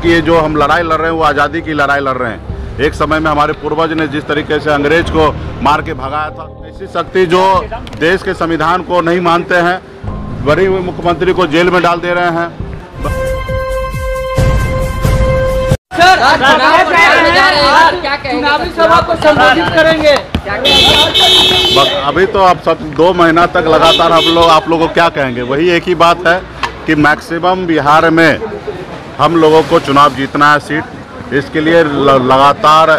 कि ये जो हम लड़ाई लड़ रहे हैं वो आज़ादी की लड़ाई लड़ रहे हैं। एक समय में हमारे पूर्वज ने जिस तरीके से अंग्रेज को मार के भगाया था, ऐसी शक्ति जो देश के संविधान को नहीं मानते हैं, बरी हुए मुख्यमंत्री को जेल में डाल दे रहे हैं। चुनावी सभा को संबोधित करेंगे। बस अभी तो आप सब 2 महीना तक लगातार आप लोगों को क्या कहेंगे, वही एक ही बात है कि मैक्सिमम बिहार में हम लोगों को चुनाव जीतना है सीट। इसके लिए लगातार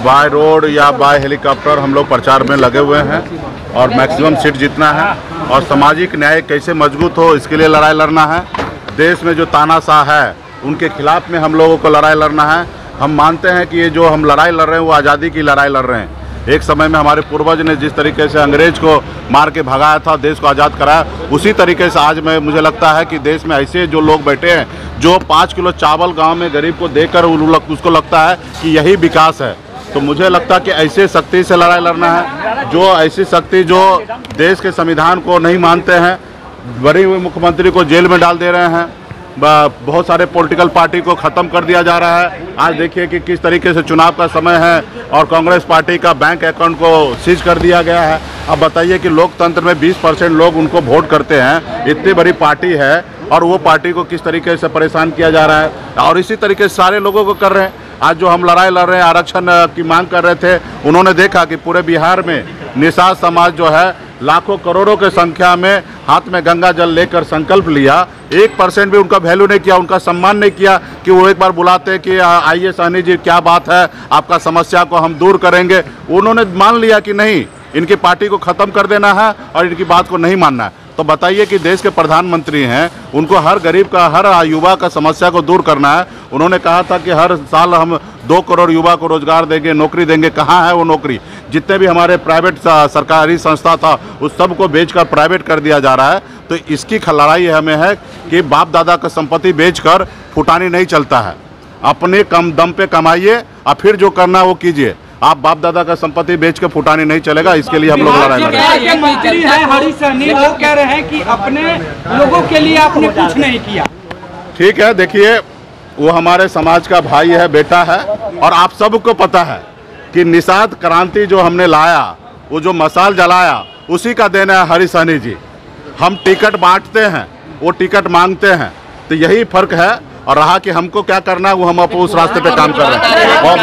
बाय रोड या बाय हेलीकॉप्टर हम लोग प्रचार में लगे हुए हैं और मैक्सिमम सीट जीतना है। और सामाजिक न्याय कैसे मजबूत हो इसके लिए लड़ाई लड़ना है। देश में जो तानाशाह है उनके खिलाफ में हम लोगों को लड़ाई लड़ना है। हम मानते हैं कि ये जो हम लड़ाई लड़ रहे हैं वो आज़ादी की लड़ाई लड़ रहे हैं। एक समय में हमारे पूर्वज ने जिस तरीके से अंग्रेज को मार के भगाया था, देश को आज़ाद कराया, उसी तरीके से आज मुझे लगता है कि देश में ऐसे जो लोग बैठे हैं जो 5 किलो चावल गांव में गरीब को देकर उसको लगता है कि यही विकास है। तो मुझे लगता है कि ऐसे शक्ति से लड़ाई लड़ना है, जो ऐसी शक्ति जो देश के संविधान को नहीं मानते हैं, बरी हुए मुख्यमंत्री को जेल में डाल दे रहे हैं। बहुत सारे पॉलिटिकल पार्टी को ख़त्म कर दिया जा रहा है। आज देखिए कि किस तरीके से चुनाव का समय है और कांग्रेस पार्टी का बैंक अकाउंट को सीज कर दिया गया है। अब बताइए कि लोकतंत्र में 20% लोग उनको वोट करते हैं, इतनी बड़ी पार्टी है और वो पार्टी को किस तरीके से परेशान किया जा रहा है। और इसी तरीके से सारे लोगों को कर रहे हैं। आज जो हम लड़ाई लड़ रहे हैं, आरक्षण की मांग कर रहे थे, उन्होंने देखा कि पूरे बिहार में निषाद समाज जो है लाखों करोड़ों के संख्या में हाथ में गंगा जल लेकर संकल्प लिया, 1% भी उनका वैल्यू नहीं किया, उनका सम्मान नहीं किया कि वो एक बार बुलाते कि आइए सहनी जी क्या बात है, आपका समस्या को हम दूर करेंगे। उन्होंने मान लिया कि नहीं, इनकी पार्टी को ख़त्म कर देना है और इनकी बात को नहीं मानना है। तो बताइए कि देश के प्रधानमंत्री हैं, उनको हर गरीब का, हर युवा का समस्या को दूर करना है। उन्होंने कहा था कि हर साल हम 2 करोड़ युवा को रोजगार देंगे, नौकरी देंगे। कहाँ है वो नौकरी? जितने भी हमारे प्राइवेट सरकारी संस्था था उस सब को बेचकर प्राइवेट कर दिया जा रहा है। तो इसकी लड़ाई हमें है कि बाप दादा का संपत्ति बेचकर फुटानी नहीं चलता है। अपने कम दम पे कमाइए और फिर जो करना वो कीजिए। आप बाप दादा का संपत्ति बेच के फुटानी नहीं चलेगा। इसके लिए हम लोग लड़ाई लड़ रहे हैं। मंत्री है हरीश सहनी, वो कह रहे हैं कि अपने लोगों के लिए आपने कुछ नहीं किया। ठीक है, देखिए वो हमारे समाज का भाई है, बेटा है और आप सबको पता है कि निषाद क्रांति जो हमने लाया, वो जो मशाल जलाया, उसी का देना है हरीश सहनी जी। हम टिकट बांटते हैं, वो टिकट मांगते हैं, तो यही फर्क है। और रहा कि हमको क्या करना है वो हम उस रास्ते पे काम कर रहे हैं। बहुत